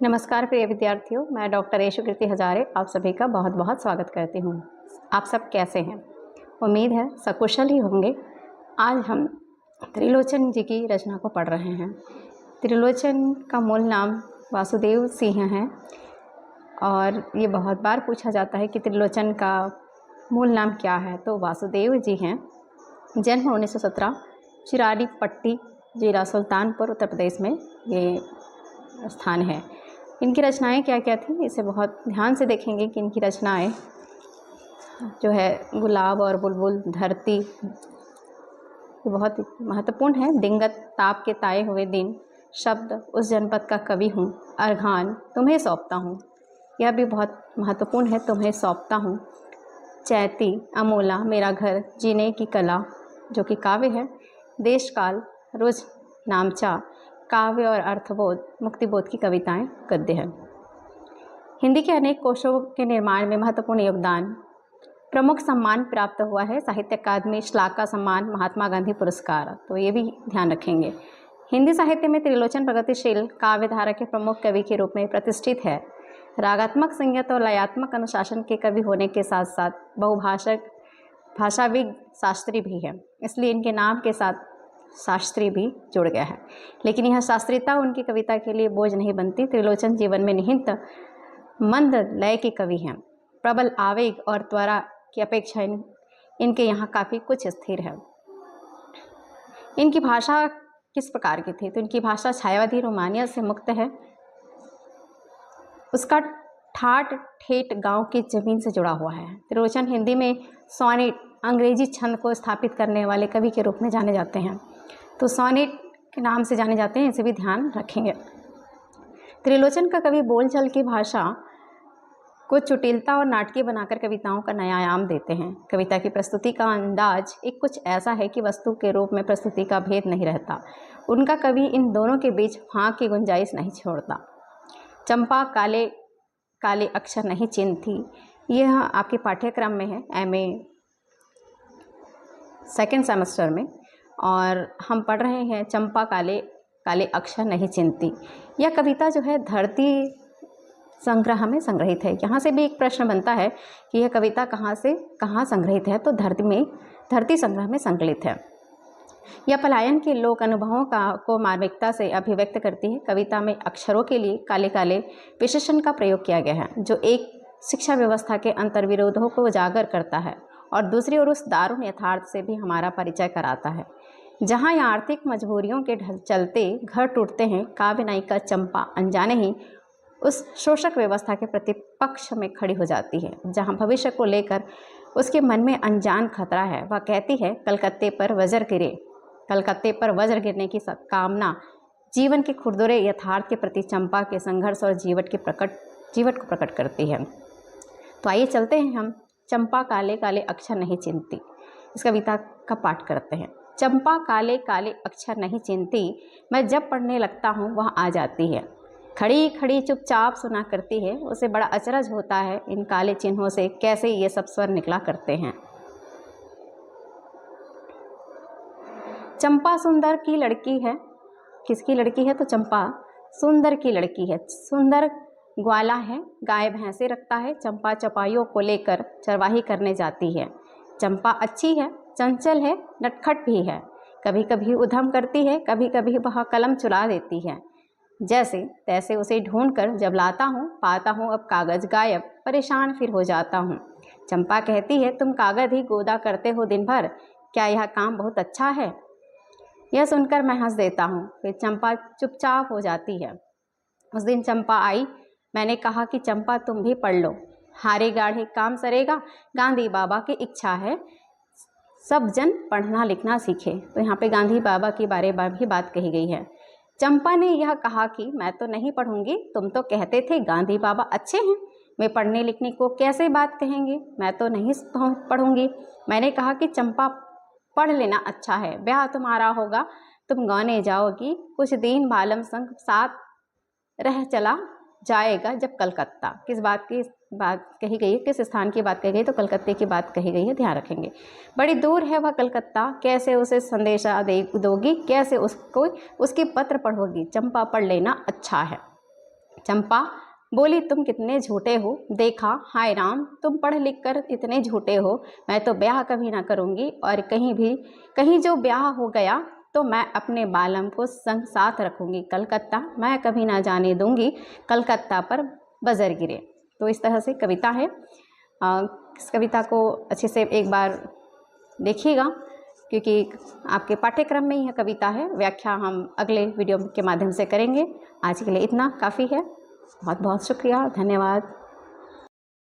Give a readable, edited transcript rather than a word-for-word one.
नमस्कार प्रिय विद्यार्थियों, मैं डॉक्टर यशुकृति हजारे आप सभी का बहुत बहुत स्वागत करती हूँ। आप सब कैसे हैं? उम्मीद है सकुशल ही होंगे। आज हम त्रिलोचन जी की रचना को पढ़ रहे हैं। त्रिलोचन का मूल नाम वासुदेव सिंह है और ये बहुत बार पूछा जाता है कि त्रिलोचन का मूल नाम क्या है। तो वासुदेव जी हैं। जन्म 1917, चिरारी पट्टी जिला सुल्तानपुर उत्तर प्रदेश में ये स्थान है। इनकी रचनाएं क्या क्या थी, इसे बहुत ध्यान से देखेंगे कि इनकी रचनाएं जो है गुलाब और बुलबुल, धरती, ये बहुत महत्वपूर्ण है। दिंगत ताप के ताए हुए दिन, शब्द उस जनपद का कवि हूँ, अर्घान तुम्हें सौंपता हूँ, यह भी बहुत महत्वपूर्ण है, तुम्हें सौंपता हूँ। चैती, अमोला, मेरा घर, जीने की कला, जो कि काव्य है। देश काल, रुझ, नामचा, काव्य और अर्थबोध, मुक्तिबोध की कविताएं गद्य है। हिंदी के अनेक कोशों के निर्माण में महत्वपूर्ण योगदान। प्रमुख सम्मान प्राप्त हुआ है, साहित्य अकादमी श्लाका सम्मान, महात्मा गांधी पुरस्कार, तो ये भी ध्यान रखेंगे। हिंदी साहित्य में त्रिलोचन प्रगतिशील काव्यधारा के प्रमुख कवि के रूप में प्रतिष्ठित है। रागात्मक, संगत और लयात्मक अनुशासन के कवि होने के साथ साथ बहुभाषक, भाषाविद, शास्त्री भी है, इसलिए इनके नाम के साथ शास्त्री भी जुड़ गया है। लेकिन यह शास्त्रीयता उनकी कविता के लिए बोझ नहीं बनती। त्रिलोचन जीवन में निहित मंद लय के कवि हैं। प्रबल आवेग और त्वरा की अपेक्षा इनके यहाँ काफ़ी कुछ स्थिर है। इनकी भाषा किस प्रकार की थी? तो इनकी भाषा छायावादी रोमानियत से मुक्त है। उसका ठाट ठेठ गांव की ज़मीन से जुड़ा हुआ है। त्रिलोचन हिंदी में सोनेट, अंग्रेजी छंद को स्थापित करने वाले कवि के रूप में जाने जाते हैं, तो सोनेट के नाम से जाने जाते हैं, इसे भी ध्यान रखेंगे। त्रिलोचन का कवि बोलचाल की भाषा को कुटिलता और नाटकीय बनाकर कविताओं का नया आयाम देते हैं। कविता की प्रस्तुति का अंदाज एक कुछ ऐसा है कि वस्तु के रूप में प्रस्तुति का भेद नहीं रहता। उनका कवि इन दोनों के बीच फाँक की गुंजाइश नहीं छोड़ता। चंपा काले काले अक्षर नहीं चिन्हती, यह आपके पाठ्यक्रम में है, MA सेकेंड सेमेस्टर में, और हम पढ़ रहे हैं चंपा काले काले अक्षर नहीं चिन्हती। यह कविता जो है धरती संग्रह में संग्रहित है। यहाँ से भी एक प्रश्न बनता है कि यह कविता कहाँ से कहाँ संग्रहित है, तो धरती संग्रह में संकलित है। यह पलायन के लोक अनुभवों को मार्मिकता से अभिव्यक्त करती है। कविता में अक्षरों के लिए काले काले विशेषण का प्रयोग किया गया है, जो एक शिक्षा व्यवस्था के अंतर्विरोधों को उजागर करता है और दूसरी ओर उस दारुण यथार्थ से भी हमारा परिचय कराता है, जहाँ यह आर्थिक मजबूरियों के चलते घर टूटते हैं। काव्य नायिका चंपा अनजाने ही उस शोषक व्यवस्था के प्रतिपक्ष में खड़ी हो जाती है, जहाँ भविष्य को लेकर उसके मन में अनजान खतरा है। वह कहती है, कलकत्ते पर वज्र गिरने की कामना जीवन के खुरदुरे यथार्थ के प्रति चंपा के संघर्ष और जीवट को प्रकट करती है। तो आइए चलते हैं हम चंपा काले काले अक्षर नहीं चिन्हती, इस कविता का पाठ करते हैं। चंपा काले काले अक्षर नहीं चिन्हती, मैं जब पढ़ने लगता हूँ वह आ जाती है। खड़ी खड़ी चुपचाप सुना करती है, उसे बड़ा अचरज होता है इन काले चिन्हों से कैसे ये सब स्वर निकला करते हैं। चंपा सुंदर की लड़की है। किसकी लड़की है? तो चंपा सुंदर की लड़की है। सुंदर ग्वाला है, गाय भैंसे रखता है। चंपा चपाइयों को लेकर चरवाही करने जाती है। चंपा अच्छी है, चंचल है, नटखट भी है। कभी कभी उधम करती है, कभी कभी वह कलम चुरा देती है। जैसे तैसे उसे ढूंढकर जब लाता हूँ, पाता हूँ अब कागज़ गायब, परेशान फिर हो जाता हूँ। चंपा कहती है, तुम कागज़ ही गोदा करते हो दिन भर, क्या यह काम बहुत अच्छा है? यह सुनकर मैं हंस देता हूँ। फिर चंपा चुपचाप हो जाती है। उस दिन चंपा आई, मैंने कहा कि चंपा तुम भी पढ़ लो, हारे गाढ़े काम सरेगा। गांधी बाबा की इच्छा है सब जन पढ़ना लिखना सीखे। तो यहाँ पे गांधी बाबा के बारे में भी बात कही गई है। चंपा ने यह कहा कि मैं तो नहीं पढ़ूंगी, तुम तो कहते थे गांधी बाबा अच्छे हैं, वे पढ़ने लिखने को कैसे बात कहेंगे, मैं तो नहीं पढ़ूंगी। मैंने कहा कि चंपा पढ़ लेना अच्छा है, ब्याह तुम्हारा होगा, तुम गाने जाओगी, कुछ दिन बालम संग साथ रह चला जाएगा जब कलकत्ता। किस बात की बात कही गई है, किस स्थान की बात कही गई? तो कलकत्ते की बात कही गई है, ध्यान रखेंगे। बड़ी दूर है वह कलकत्ता, कैसे उसे संदेशा दोगी, कैसे उसके पत्र पढ़ोगी? चंपा पढ़ लेना अच्छा है। चंपा बोली, तुम कितने झूठे हो, देखा हाय राम, तुम पढ़ लिख कर इतने झूठे हो। मैं तो ब्याह कभी ना करूँगी, और कहीं जो ब्याह हो गया तो मैं अपने बालम को संग साथ रखूँगी। कलकत्ता मैं कभी ना जाने दूँगी, कलकत्ता पर बजर गिरे। तो इस तरह से कविता है। इस कविता को अच्छे से एक बार देखिएगा, क्योंकि आपके पाठ्यक्रम में यह कविता है। व्याख्या हम अगले वीडियो के माध्यम से करेंगे। आज के लिए इतना काफ़ी है। बहुत बहुत शुक्रिया, धन्यवाद।